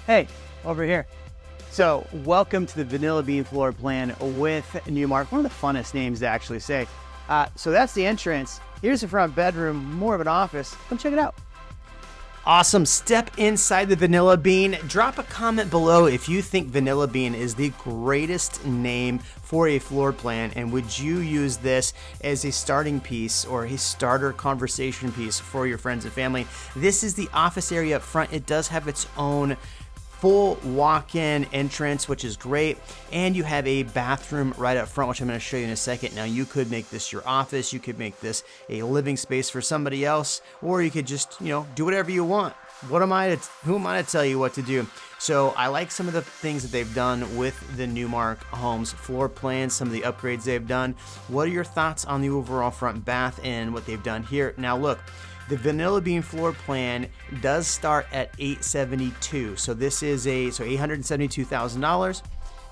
Hey, over here. So, welcome to the Vanilla Bean floor plan with Newmark. One of the funnest names to actually say. So that's the entrance. Here's the front bedroom, more of an office. Come check it out. Awesome. Step inside the Vanilla Bean. Drop a comment below if you think Vanilla Bean is the greatest name for a floor plan, and would you use this as a starting piece or a starter conversation piece for your friends and family. This is the office area up front. It does have its own full walk-in entrance, which is great, and you have a bathroom right up front, which I'm going to show you in a second. Now, you could make this your office, you could make this a living space for somebody else, or you could just, do whatever you want. Who am I to tell you what to do? So I like some of the things that they've done with the Newmark Homes floor plans, some of the upgrades they've done. What are your thoughts on the overall front bath and what they've done here? Now, look. The Vanilla Bean floor plan does start at $872,000. So this is $872,000.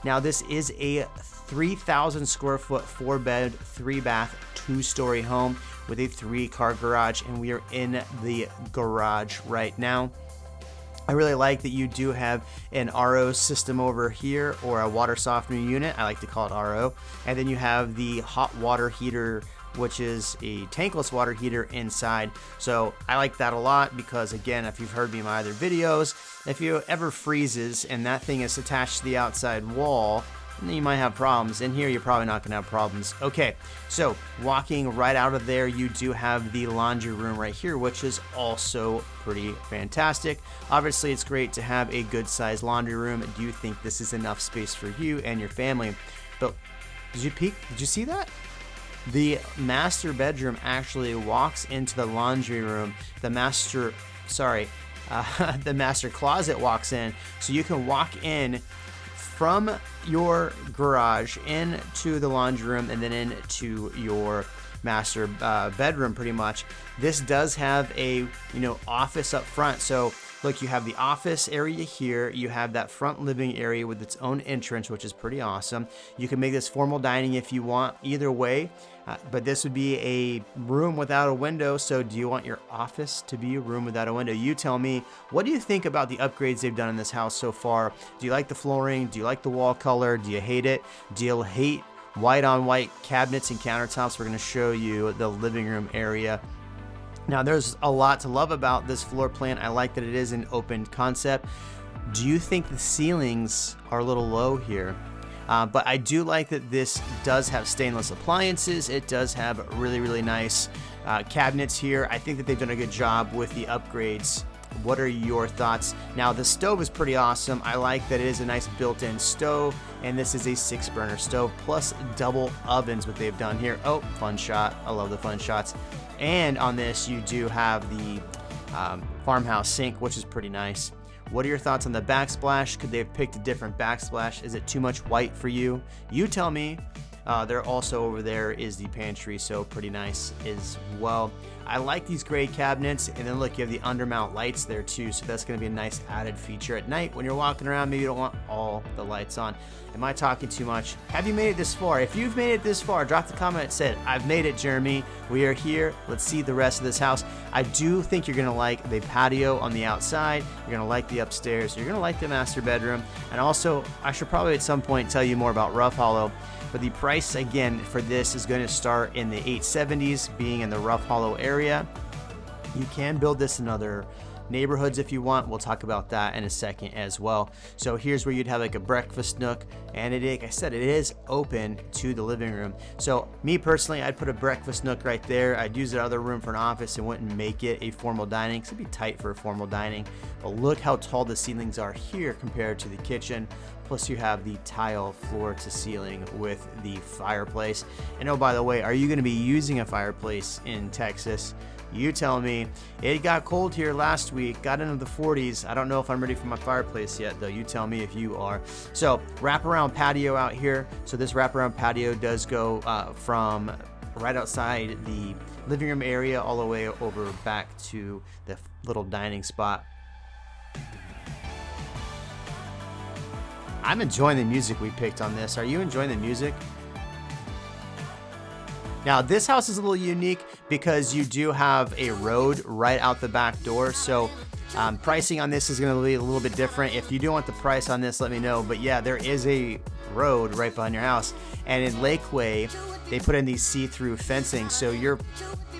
Now this is a 3,000 square foot, 4-bed, 3-bath, 2-story home with a 3-car garage, and we are in the garage right now. I really like that you do have an RO system over here, or a water softening unit. I like to call it RO. And then you have the hot water heater, which is a tankless water heater inside. So I like that a lot because, again, if you've heard me in my other videos, if you ever freezes and that thing is attached to the outside wall, then you might have problems. In here, you're probably not gonna have problems. Okay, so walking right out of there, you do have the laundry room right here, which is also pretty fantastic. Obviously, it's great to have a good sized laundry room. Do you think this is enough space for you and your family? But did you peek? Did you see that? The master bedroom actually walks into the laundry room. The master closet walks in, so you can walk in from your garage into the laundry room and then into your master bedroom pretty much. This does have a office up front. So look, you have the office area here. You have that front living area with its own entrance, which is pretty awesome. You can make this formal dining if you want, either way. But this would be a room without a window. So do you want your office to be a room without a window? You tell me. What do you think about the upgrades they've done in this house so far? Do you like the flooring? Do you like the wall color? Do you hate it? Do you hate white on white cabinets and countertops? We're going to show you the living room area. Now, there's a lot to love about this floor plan. I like that it is an open concept. Do you think the ceilings are a little low here? But I do like that this does have stainless appliances. It does have really, really nice cabinets here. I think that they've done a good job with the upgrades. What are your thoughts? Now, the stove is pretty awesome. I like that it is a nice built-in stove, and this is a 6-burner stove plus double ovens, what they've done here. Oh, fun shot. I love the fun shots. And on this, you do have the farmhouse sink, which is pretty nice. What are your thoughts on the backsplash? Could they have picked a different backsplash? Is it too much white for you? You tell me. There also over there is the pantry, so pretty nice as well. I like these gray cabinets, and then look, you have the undermount lights there too, so that's going to be a nice added feature at night when you're walking around. Maybe you don't want all the lights on. Am I talking too much? Have you made it this far? If you've made it this far, drop the comment that said, I've made it, Jeremy. We are here. Let's see the rest of this house. I do think you're going to like the patio on the outside. You're going to like the upstairs. You're going to like the master bedroom. And also, I should probably at some point tell you more about Rough Hollow. But the price, again, for this is going to start in the 870s, being in the Rough Hollow area. You can build this in other neighborhoods if you want. We'll talk about that in a second as well. So here's where you'd have like a breakfast nook, and like I said, it is open to the living room. So me personally, I'd put a breakfast nook right there. I'd use the other room for an office and wouldn't make it a formal dining because it'd be tight for a formal dining. But look how tall the ceilings are here compared to the kitchen. Plus you have the tile floor to ceiling with the fireplace. And oh, by the way, are you going to be using a fireplace in Texas? You tell me. It got cold here last week, got into the 40s. I don't know if I'm ready for my fireplace yet, though. You tell me if you are. So wraparound patio out here. So this wraparound patio does go from right outside the living room area all the way over back to the little dining spot. I'm enjoying the music we picked on this. Are you enjoying the music? Now, this house is a little unique because you do have a road right out the back door. So pricing on this is going to be a little bit different. If you do want the price on this, let me know. But yeah, there is a road right behind your house. And in Lakeway, they put in these see-through fencing. So your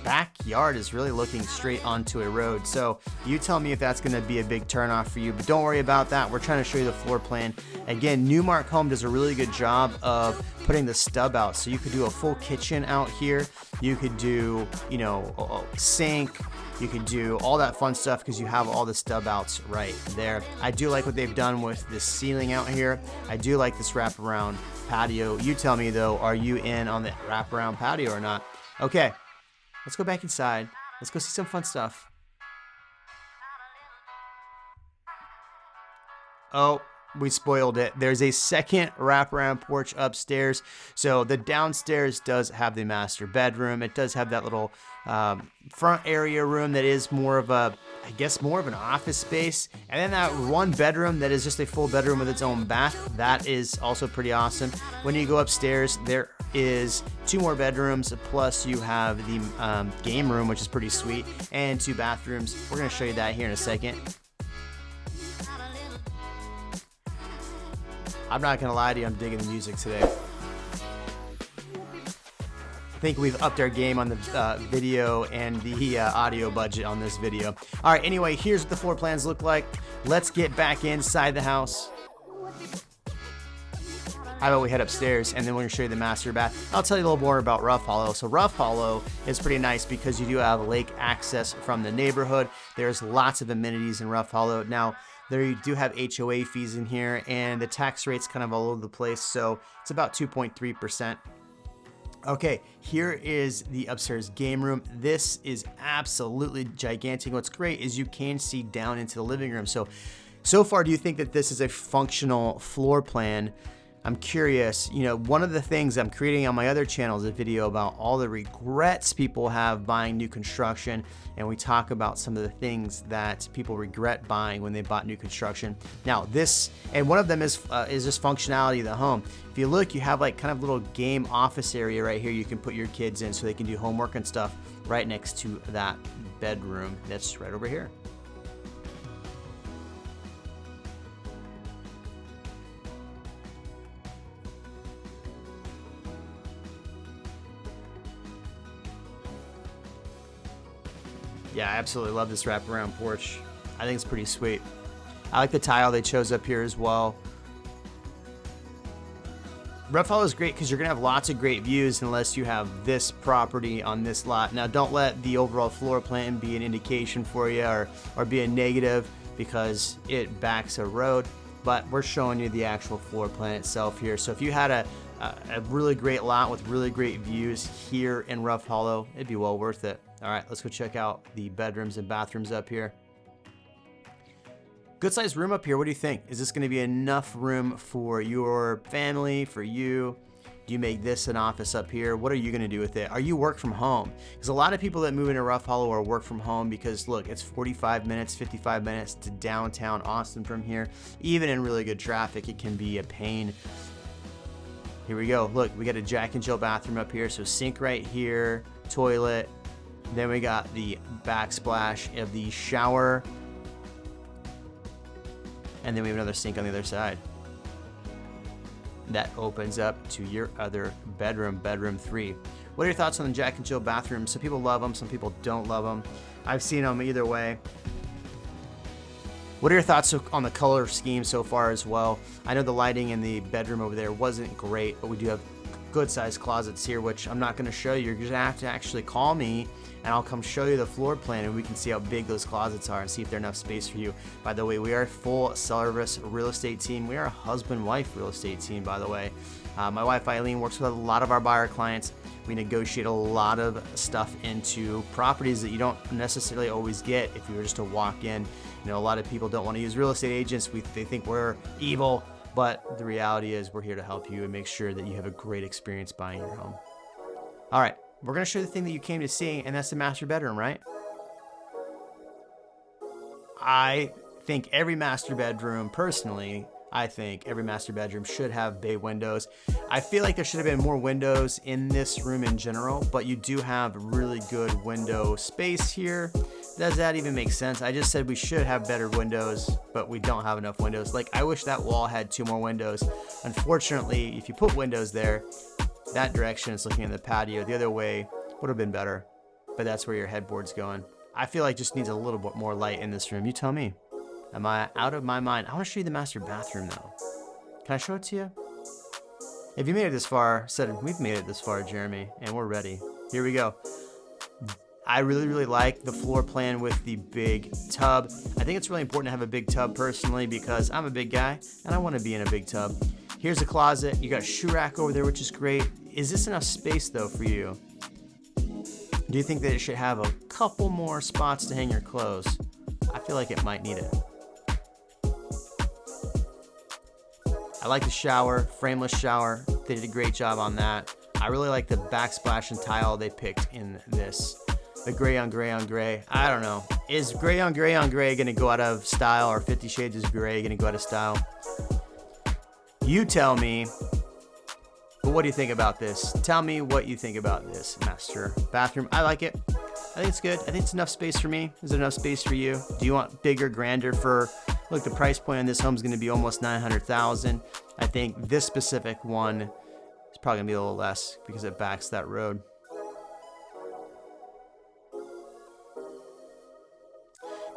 backyard is really looking straight onto a road. So you tell me if that's going to be a big turnoff for you, but don't worry about that. We're trying to show you the floor plan. Again, Newmark Home does a really good job of putting the stub out. So you could do a full kitchen out here. You could do, you know, a sink. You could do all that fun stuff because you have all the stub outs right there. I do like what they've done with this ceiling out here. I do like this wraparound patio. You tell me though, are you in on the wraparound patio or not? Okay. Let's go back inside. Let's go see some fun stuff. Oh, we spoiled it. There's a second wraparound porch upstairs. So the downstairs does have the master bedroom. It does have that little front area room that is more of a, I guess, more of an office space. And then that one bedroom that is just a full bedroom with its own bath. That is also pretty awesome. When you go upstairs, there is 2 more bedrooms, plus you have the game room, which is pretty sweet, and 2 bathrooms. We're going to show you that here in a second. I'm not going to lie to you, I'm digging the music today. I think we've upped our game on the video and the audio budget on this video. All right, anyway, here's what the floor plans look like. Let's get back inside the house. How about we head upstairs and then we're going to show you the master bath. I'll tell you a little more about Rough Hollow. So Rough Hollow is pretty nice because you do have lake access from the neighborhood. There's lots of amenities in Rough Hollow. Now, there you do have HOA fees in here and the tax rate's kind of all over the place. So it's about 2.3%. Okay, here is the upstairs game room. This is absolutely gigantic. What's great is you can see down into the living room. So far, do you think that this is a functional floor plan? I'm curious, you know, one of the things I'm creating on my other channel is a video about all the regrets people have buying new construction. And we talk about some of the things that people regret buying when they bought new construction. Now this, and one of them is just functionality of the home. If you look, you have like kind of little game office area right here. You can put your kids in so they can do homework and stuff right next to that bedroom that's right over here. Yeah, I absolutely love this wraparound porch. I think it's pretty sweet. I like the tile they chose up here as well. Rough Hollow is great because you're going to have lots of great views unless you have this property on this lot. Now, don't let the overall floor plan be an indication for you or be a negative because it backs a road. But we're showing you the actual floor plan itself here. So if you had a really great lot with really great views here in Rough Hollow, it'd be well worth it. All right, let's go check out the bedrooms and bathrooms up here. Good sized room up here. What do you think? Is this going to be enough room for your family, for you? Do you make this an office up here? What are you going to do with it? Are you work from home? Because a lot of people that move into Rough Hollow are work from home because look, it's 45 minutes, 55 minutes to downtown Austin from here. Even in really good traffic, it can be a pain. Here we go. Look, we got a Jack and Jill bathroom up here. So sink right here, toilet. Then we got the backsplash of the shower. And then we have another sink on the other side. That opens up to your other bedroom, bedroom 3. What are your thoughts on the Jack and Jill bathroom? Some people love them, some people don't love them. I've seen them either way. What are your thoughts on the color scheme so far as well? I know the lighting in the bedroom over there wasn't great, but we do have good sized closets here, which I'm not going to show you. You're going to have to actually call me and I'll come show you the floor plan and we can see how big those closets are and see if there's enough space for you. By the way, we are a full service real estate team. We are a husband-wife real estate team, by the way. My wife Eileen works with a lot of our buyer clients. We negotiate a lot of stuff into properties that you don't necessarily always get if you were just to walk in. You know, a lot of people don't want to use real estate agents. They think we're evil, but the reality is we're here to help you and make sure that you have a great experience buying your home. All right, we're going to show you the thing that you came to see, and that's the master bedroom, right? I think every master bedroom, personally, I think every master bedroom should have bay windows. I feel like there should have been more windows in this room in general, but you do have really good window space here. Does that even make sense? I just said we should have better windows, but we don't have enough windows. Like, I wish that wall had 2 more windows. Unfortunately, if you put windows there, that direction is looking at the patio. The other way would have been better, but that's where your headboard's going. I feel like just needs a little bit more light in this room. You tell me. Am I out of my mind? I want to show you the master bathroom though. Can I show it to you? If you made it this far, we've made it this far, Jeremy, and we're ready. Here we go. I really like the floor plan with the big tub. I think it's really important to have a big tub personally because I'm a big guy and I want to be in a big tub. Here's a closet. You got a shoe rack over there, which is great. Is this enough space though for you? Do you think that it should have a couple more spots to hang your clothes? I feel like it might need it. I like the shower, frameless shower. They did a great job on that. I really like the backsplash and tile they picked in this. The gray on gray on gray. I don't know. Is gray on gray on gray gonna go out of style, or 50 Shades of Gray gonna go out of style? You tell me. But what do you think about this? Tell me what you think about this master bathroom. I like it. I think it's good. I think it's enough space for me. Is there enough space for you? Do you want bigger, grander for... Look, the price point on this home is going to be almost $900,000. I think this specific one is probably going to be a little less because it backs that road.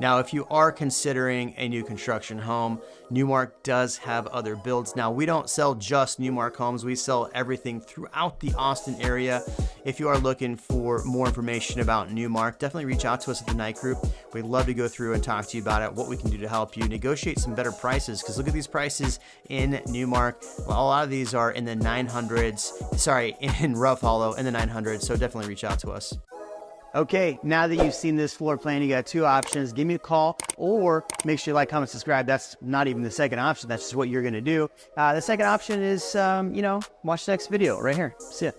Now, if you are considering a new construction home, Newmark does have other builds. Now, we don't sell just Newmark homes. We sell everything throughout the Austin area. If you are looking for more information about Newmark, definitely reach out to us at the Night Group. We'd love to go through and talk to you about it, what we can do to help you negotiate some better prices, because look at these prices in Newmark. Well, a lot of these are in the 900s, sorry, in Rough Hollow in the 900s, so definitely reach out to us. Okay, now that you've seen this floor plan, you got 2 options. Give me a call or make sure you like, comment, subscribe. That's not even the second option. That's just what you're going to do. The second option is, watch the next video right here. See ya.